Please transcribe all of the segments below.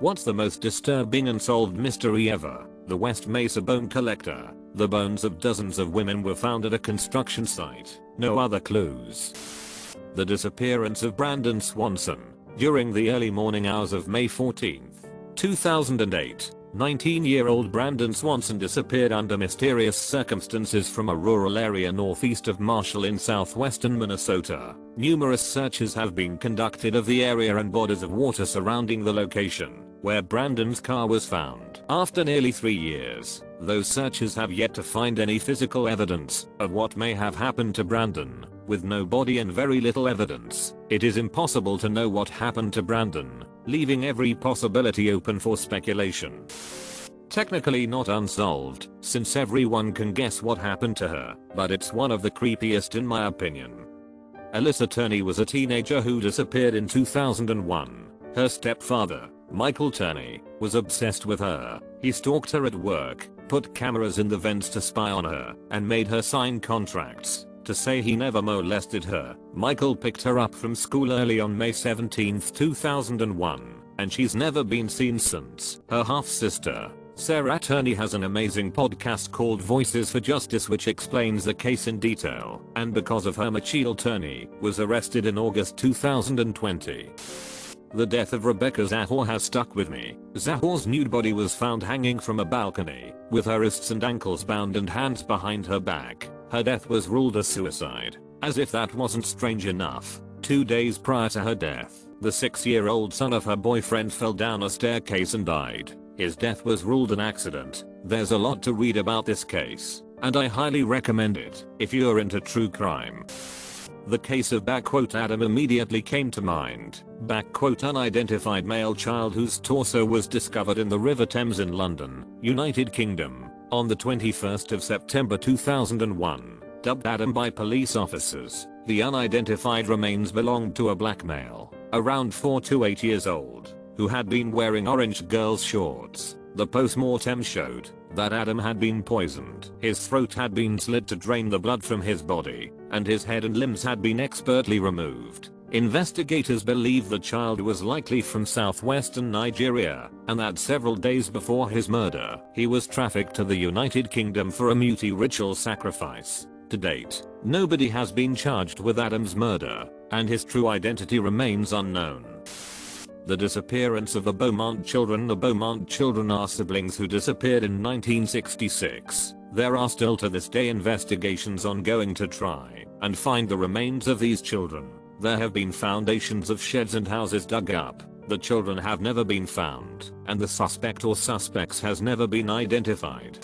What's the most disturbing unsolved mystery ever? The West Mesa bone collector. The bones of dozens of women were found at a construction site. No other clues. The disappearance of Brandon Swanson. During the early morning hours of May 14, 2008, 19-year-old Brandon Swanson disappeared under mysterious circumstances from a rural area northeast of Marshall in southwestern Minnesota. Numerous searches have been conducted of the area and bodies of water surrounding the location where Brandon's car was found. After nearly 3 years, those searches have yet to find any physical evidence of what may have happened to Brandon. With no body and very little evidence, it is impossible to know what happened to Brandon, leaving every possibility open for speculation. Technically not unsolved, since everyone can guess what happened to her, but it's one of the creepiest in my opinion. Alyssa Turney was a teenager who disappeared in 2001. Her stepfather, Michael Turney, was obsessed with her. He stalked her at work, put cameras in the vents to spy on her, and made her sign contracts to say he never molested her. Michael picked her up from school early on May 17, 2001, and she's never been seen since. Her half-sister, Sarah Turney, has an amazing podcast called Voices for Justice which explains the case in detail, and because of her Michael Turney was arrested in August 2020. The death of Rebecca Zahor has stuck with me. Zahor's nude body was found hanging from a balcony, with her wrists and ankles bound and hands behind her back. Her death was ruled a suicide. As if that wasn't strange enough, 2 days prior to her death, the 6-year-old son of her boyfriend fell down a staircase and died. His death was ruled an accident. There's a lot to read about this case, and I highly recommend it if you're into true crime. The case of Adam immediately came to mind. Unidentified male child whose torso was discovered in the River Thames in London, United Kingdom, on the 21st of September 2001. Dubbed Adam by police officers, the unidentified remains belonged to a black male, around 4 to 8 years old, who had been wearing orange girls' shorts. The post-mortem showed that Adam had been poisoned. His throat had been slit to drain the blood from his body, and his head and limbs had been expertly removed. Investigators believe the child was likely from southwestern Nigeria, and that several days before his murder, he was trafficked to the United Kingdom for a muti ritual sacrifice. To date, nobody has been charged with Adam's murder, and his true identity remains unknown. The disappearance of the Beaumont children. The Beaumont children are siblings who disappeared in 1966. There are still to this day investigations ongoing to try and find the remains of these children. There have been foundations of sheds and houses dug up. The children have never been found, and the suspect or suspects has never been identified.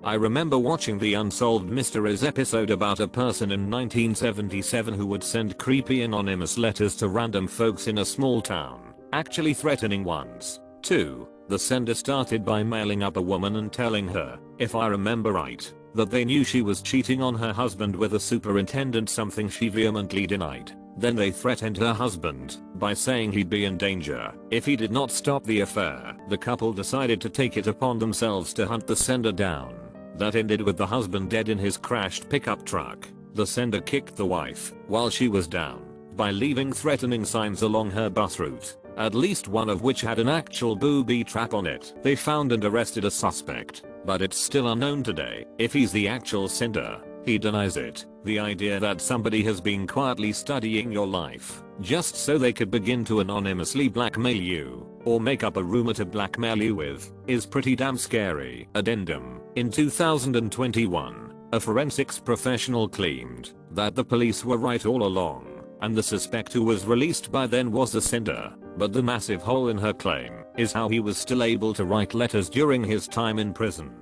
I remember watching the Unsolved Mysteries episode about a person in 1977 who would send creepy anonymous letters to random folks in a small town, actually threatening ones. 2. The sender started by mailing up a woman and telling her, if I remember right, that they knew she was cheating on her husband with a superintendent, something she vehemently denied. Then they threatened her husband by saying he'd be in danger if he did not stop the affair. The couple decided to take it upon themselves to hunt the sender down. That ended with the husband dead in his crashed pickup truck. The sender kicked the wife while she was down by leaving threatening signs along her bus route, at least one of which had an actual booby trap on it. They found and arrested a suspect, but it's still unknown today if he's the actual sender. He denies it. The idea that somebody has been quietly studying your life just so they could begin to anonymously blackmail you or make up a rumor to blackmail you with is pretty damn scary. Addendum. In 2021, a forensics professional claimed that the police were right all along and the suspect who was released by then was the sender, but the massive hole in her claim is how he was still able to write letters during his time in prison.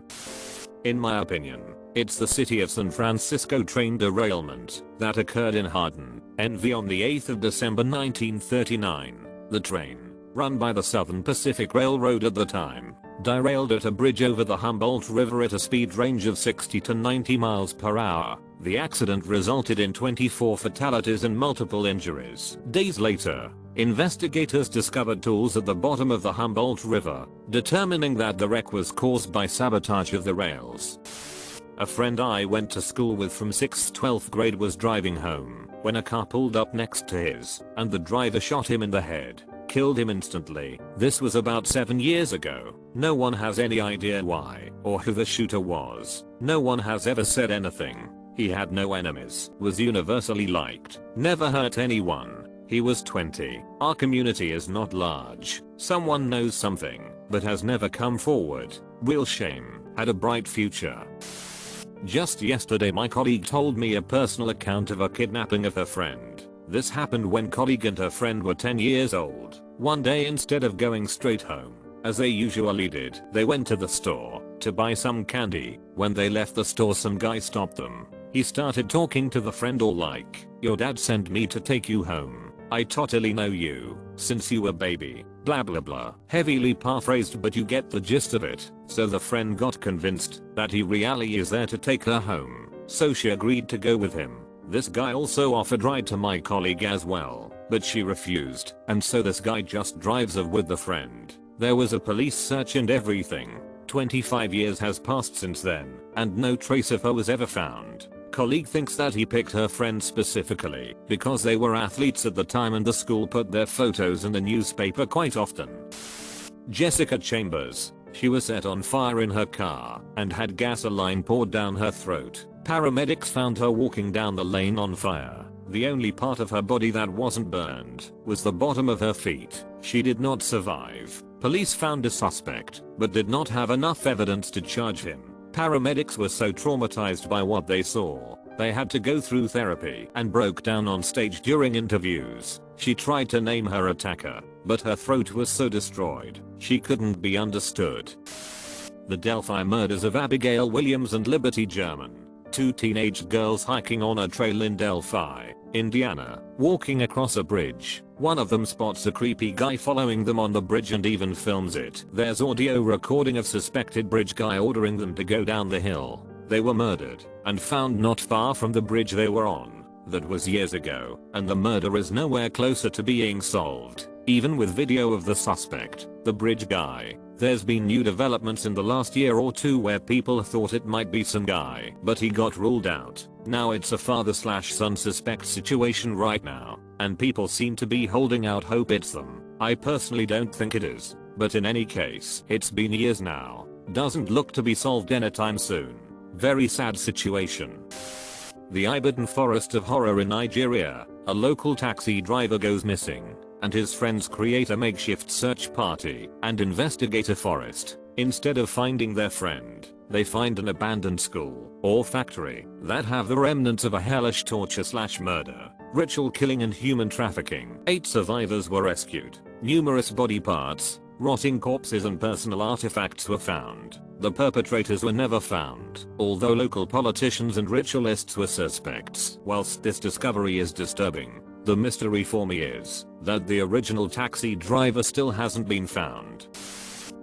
In my opinion, it's the city of San Francisco train derailment that occurred in Hardin, NV on the 8th of December 1939. The train, run by the Southern Pacific Railroad at the time, derailed at a bridge over the Humboldt River at a speed range of 60 to 90 miles per hour. The accident resulted in 24 fatalities and multiple injuries. Days later, investigators discovered tools at the bottom of the Humboldt River, determining that the wreck was caused by sabotage of the rails. A friend I went to school with from 6th 12th grade was driving home when a car pulled up next to his, and the driver shot him in the head, killed him instantly. This was about 7 years ago. No one has any idea why or who the shooter was. No one has ever said anything. He had no enemies, was universally liked, never hurt anyone. He was 20. Our community is not large. Someone knows something, but has never come forward. Real shame. Had a bright future. Just yesterday my colleague told me a personal account of a kidnapping of her friend. This happened when colleague and her friend were 10 years old. One day instead of going straight home, as they usually did, they went to the store to buy some candy. When they left the store some guy stopped them. He started talking to the friend all like, "Your dad sent me to take you home. I totally know you, since you were baby, blah blah blah." Heavily paraphrased, but you get the gist of it. So the friend got convinced that he really is there to take her home. So she agreed to go with him. This guy also offered ride to my colleague as well, but she refused, and so this guy just drives off with the friend. There was a police search and everything. 25 years has passed since then, and no trace of her was ever found. Colleague thinks that he picked her friend specifically because they were athletes at the time and the school put their photos in the newspaper quite often. Jessica Chambers. She was set on fire in her car and had gasoline poured down her throat. Paramedics found her walking down the lane on fire. The only part of her body that wasn't burned was the bottom of her feet. She did not survive. Police found a suspect, but did not have enough evidence to charge him. Paramedics were so traumatized by what they saw, they had to go through therapy and broke down on stage during interviews. She tried to name her attacker, but her throat was so destroyed, she couldn't be understood. The Delphi murders of Abigail Williams and Liberty German. Two teenage girls hiking on a trail in Delphi, Indiana, walking across a bridge. One of them spots a creepy guy following them on the bridge and even films it. There's audio recording of suspected bridge guy ordering them to go down the hill. They were murdered and found not far from the bridge they were on. That was years ago, and the murder is nowhere closer to being solved. Even with video of the suspect, the bridge guy. There's been new developments in the last year or two where people thought it might be some guy, but he got ruled out. Now it's a father/son suspect situation right now, and people seem to be holding out hope it's them. I personally don't think it is, but in any case, it's been years now. Doesn't look to be solved anytime soon. Very sad situation. The Ibadan Forest of Horror in Nigeria. A local taxi driver goes missing, and his friends create a makeshift search party and investigate a forest. Instead of finding their friend, they find an abandoned school or factory that have the remnants of a hellish torture/murder, ritual killing and human trafficking. 8 survivors were rescued. Numerous body parts, rotting corpses and personal artifacts were found. The perpetrators were never found, although local politicians and ritualists were suspects. Whilst this discovery is disturbing, the mystery for me is that the original taxi driver still hasn't been found.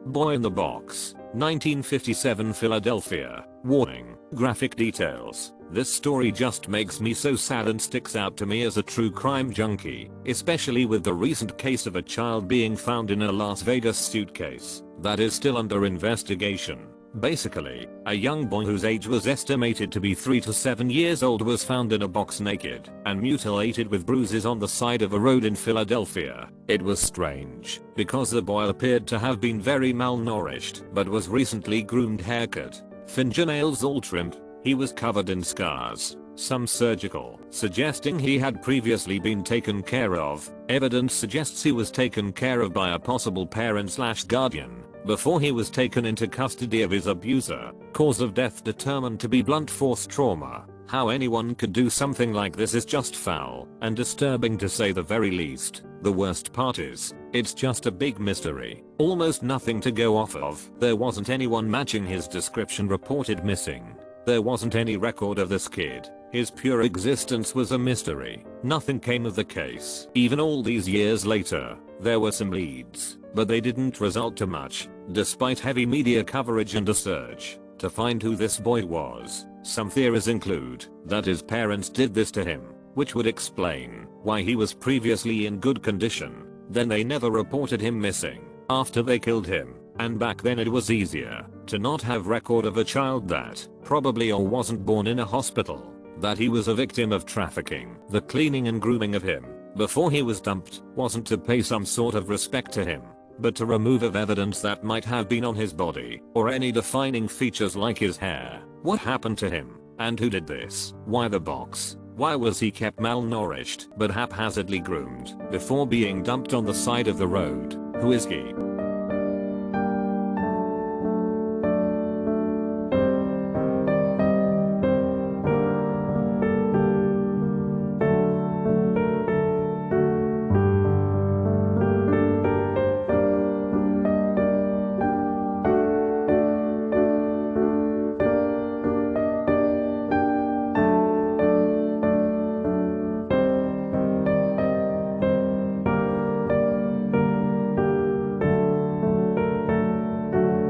Boy in the Box, 1957 Philadelphia. Warning, graphic details. This story just makes me so sad and sticks out to me as a true crime junkie, especially with the recent case of a child being found in a Las Vegas suitcase that is still under investigation. Basically, a young boy whose age was estimated to be 3 to 7 years old was found in a box naked and mutilated with bruises on the side of a road in Philadelphia. It was strange, because the boy appeared to have been very malnourished but was recently groomed, haircut, fingernails all trimmed. He was covered in scars, some surgical, suggesting he had previously been taken care of. Evidence suggests he was taken care of by a possible parent/guardian before he was taken into custody of his abuser. Cause of death determined to be blunt force trauma. How anyone could do something like this is just foul and disturbing to say the very least. The worst part is, it's just a big mystery. Almost nothing to go off of. There wasn't anyone matching his description reported missing. There wasn't any record of this kid. His pure existence was a mystery. Nothing came of the case. Even all these years later, there were some leads, but they didn't result to much, despite heavy media coverage and a search to find who this boy was. Some theories include that his parents did this to him, which would explain why he was previously in good condition. Then they never reported him missing after they killed him. And back then it was easier to not have record of a child that probably wasn't born in a hospital, that he was a victim of trafficking. The cleaning and grooming of him before he was dumped wasn't to pay some sort of respect to him, but to remove of evidence that might have been on his body, or any defining features like his hair. What happened to him? And who did this? Why the box? Why was he kept malnourished but haphazardly groomed before being dumped on the side of the road? Who is he?